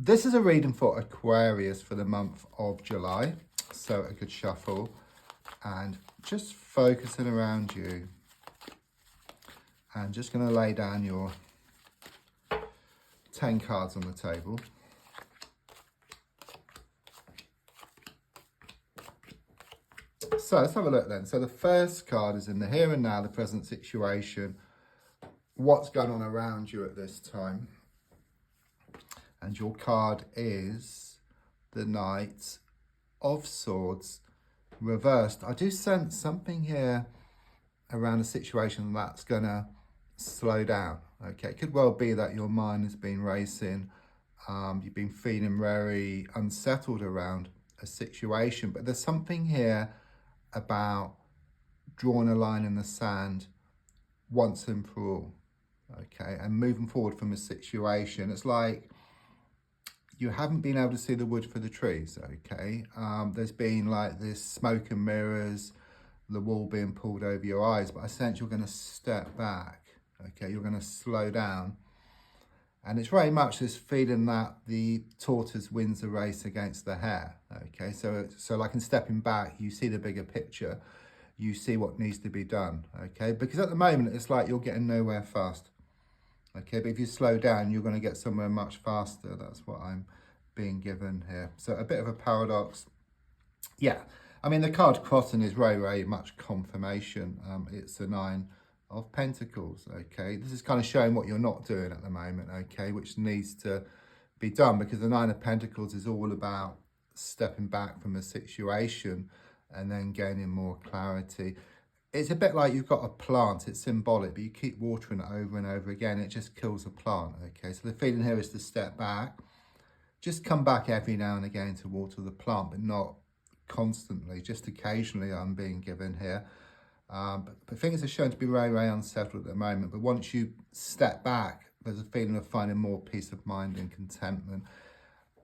This is a reading for Aquarius for the month of July. So a good shuffle and just focusing around you. And just going to lay down your 10 cards on the table. So let's have a look then. So the first card is in the here and now, the present situation. What's going on around you at this time? And your card is the Knight of Swords reversed. I do sense something here around a situation that's going to slow down. Okay, it could well be that your mind has been racing. You've been feeling very unsettled around a situation, but there's something here about drawing a line in the sand once and for all. Okay, and moving forward from a situation. It's like you haven't been able to see the wood for the trees, okay? There's been like this smoke and mirrors, the wool being pulled over your eyes, but I sense you're going to step back, okay? You're going to slow down. And it's very much this feeling that the tortoise wins the race against the hare, okay? So like in stepping back, you see the bigger picture. You see what needs to be done, okay? Because at the moment, it's like you're getting nowhere fast. Okay, but if you slow down, you're going to get somewhere much faster. That's what I'm being given here. So a bit of a paradox. Yeah, I mean, the card crossing is very, very much confirmation. It's the 9 of Pentacles, okay? This is kind of showing what you're not doing at the moment, okay, which needs to be done, because the 9 of Pentacles is all about stepping back from a situation and then gaining more clarity. It's a bit like you've got a plant, it's symbolic, but you keep watering it over and over again, it just kills the plant, okay? So the feeling here is to step back, just come back every now and again to water the plant, but not constantly, just occasionally I'm being given here. But things are shown to be very, very unsettled at the moment, but once you step back, there's a feeling of finding more peace of mind and contentment.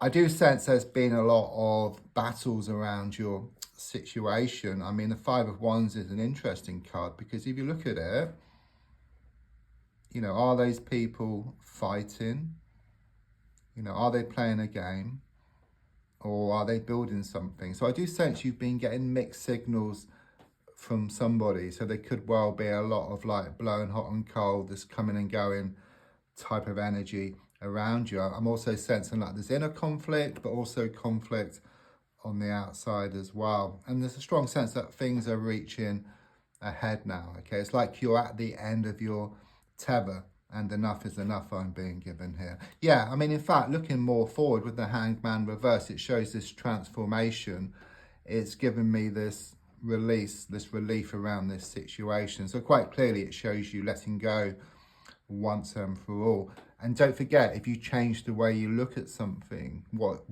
I do sense there's been a lot of battles around your situation. I mean, the 5 of Wands is an interesting card, because if you look at it, you know, are those people fighting? You know, are they playing a game, or are they building something? So I do sense you've been getting mixed signals from somebody. So there could well be a lot of like blowing hot and cold, this coming and going type of energy around you. I'm also sensing like there's inner conflict, but also conflict on the outside as well. And there's a strong sense that things are reaching ahead now, okay? It's like you're at the end of your tether and enough is enough, I'm being given here. Yeah, I mean, in fact, looking more forward with the Hanged Man reverse, it shows this transformation. It's given me this release, this relief around this situation. So quite clearly it shows you letting go once and for all. And don't forget, if you change the way you look at something, what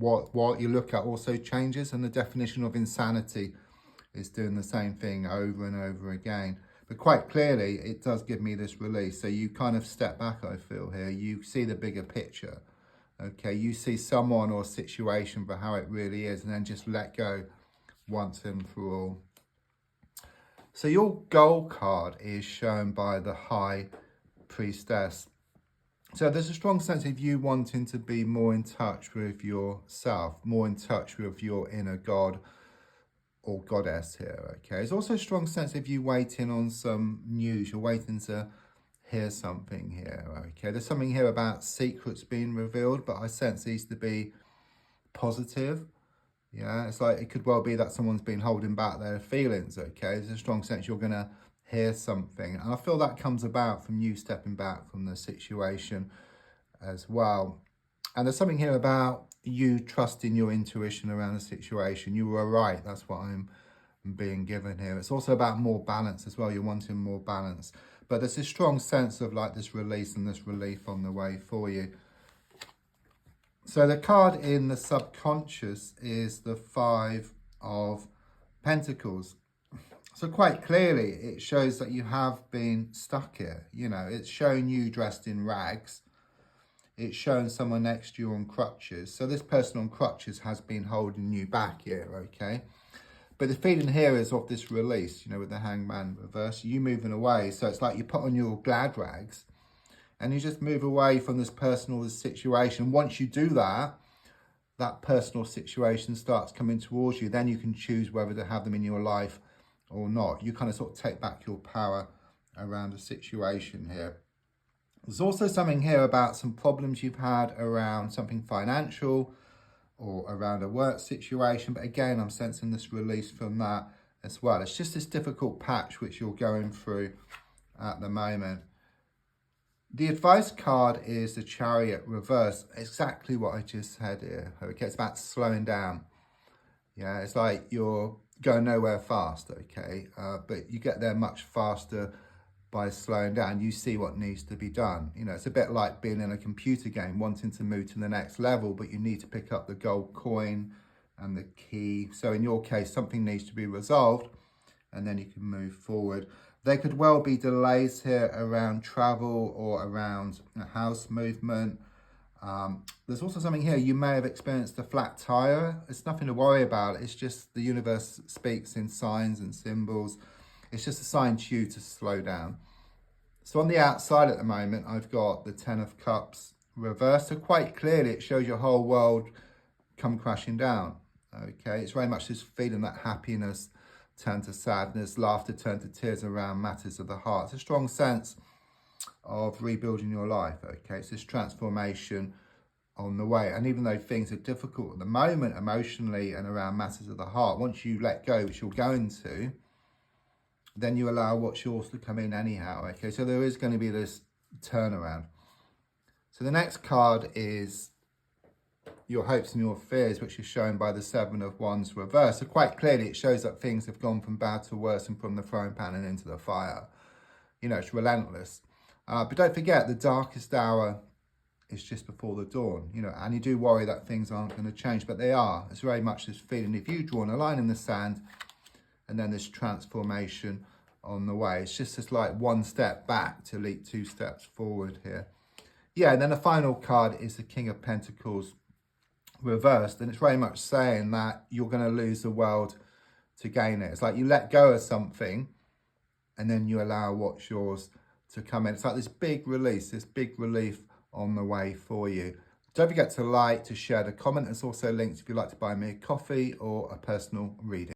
you look at also changes, and the definition of insanity is doing the same thing over and over again. But quite clearly, it does give me this release. So you kind of step back, I feel here. You see the bigger picture, okay? You see someone or situation for how it really is, and then just let go once and for all. So your goal card is shown by the High Priestess. So there's a strong sense of you wanting to be more in touch with yourself, more in touch with your inner God or goddess here, okay? There's also a strong sense of you waiting on some news. You're waiting to hear something here, okay? There's something here about secrets being revealed, but I sense these to be positive. Yeah, it's like it could well be that someone's been holding back their feelings, okay? There's a strong sense you're going to hear something. And I feel that comes about from you stepping back from the situation as well. And there's something here about you trusting your intuition around the situation. You were right. That's what I'm being given here. It's also about more balance as well. You're wanting more balance. But there's a strong sense of like this release and this relief on the way for you. So the card in the subconscious is the 5 of Pentacles. So quite clearly, it shows that you have been stuck here. You know, it's showing you dressed in rags. It's showing someone next to you on crutches. So this person on crutches has been holding you back here, okay? But the feeling here is of this release, you know, with the Hangman reverse, you moving away. So it's like you put on your glad rags and you just move away from this person or this situation. Once you do that, that personal situation starts coming towards you, then you can choose whether to have them in your life or not. You kind of sort of take back your power around a situation here. There's also something here about some problems you've had around something financial or around a work situation. But again, I'm sensing this release from that as well. It's just this difficult patch which you're going through at the moment. The advice card is the Chariot reverse. Exactly what I just said here. Okay, it's about slowing down. Yeah, it's like you're going nowhere fast, okay? But you get there much faster by slowing down. You see what needs to be done. You know, it's a bit like being in a computer game, wanting to move to the next level, but you need to pick up the gold coin and the key. So in your case, something needs to be resolved, and then you can move forward. There could well be delays here around travel or around a house movement. There's also something here, you may have experienced a flat tire. It's nothing to worry about. It's just the universe speaks in signs and symbols. It's just a sign to you to slow down. So on the outside at the moment, I've got the 10 of Cups reversed. So quite clearly, it shows your whole world come crashing down. Okay, it's very much this feeling that happiness turn to sadness, laughter turn to tears around matters of the heart. It's a strong sense of rebuilding your life, okay? It's this transformation on the way. And even though things are difficult at the moment emotionally and around matters of the heart, once you let go, which you're going to, then you allow what's yours to come in anyhow, okay? So there is going to be this turnaround. So the next card is your hopes and your fears, which is shown by the 7 of Wands reverse. So quite clearly it shows that things have gone from bad to worse and from the frying pan and into the fire. You know, it's relentless. But don't forget, the darkest hour is just before the dawn, you know, and you do worry that things aren't going to change, but they are. It's very much this feeling, if you draw a line in the sand and then this transformation on the way, it's just this like one step back to leap 2 steps forward here. Yeah, and then the final card is the King of Pentacles reversed, and it's very much saying that you're going to lose the world to gain it. It's like you let go of something and then you allow what's yours to come in. It's like this big release, this big relief on the way for you. Don't forget to like, to share, to comment. It's also linked if you'd like to buy me a coffee or a personal reading.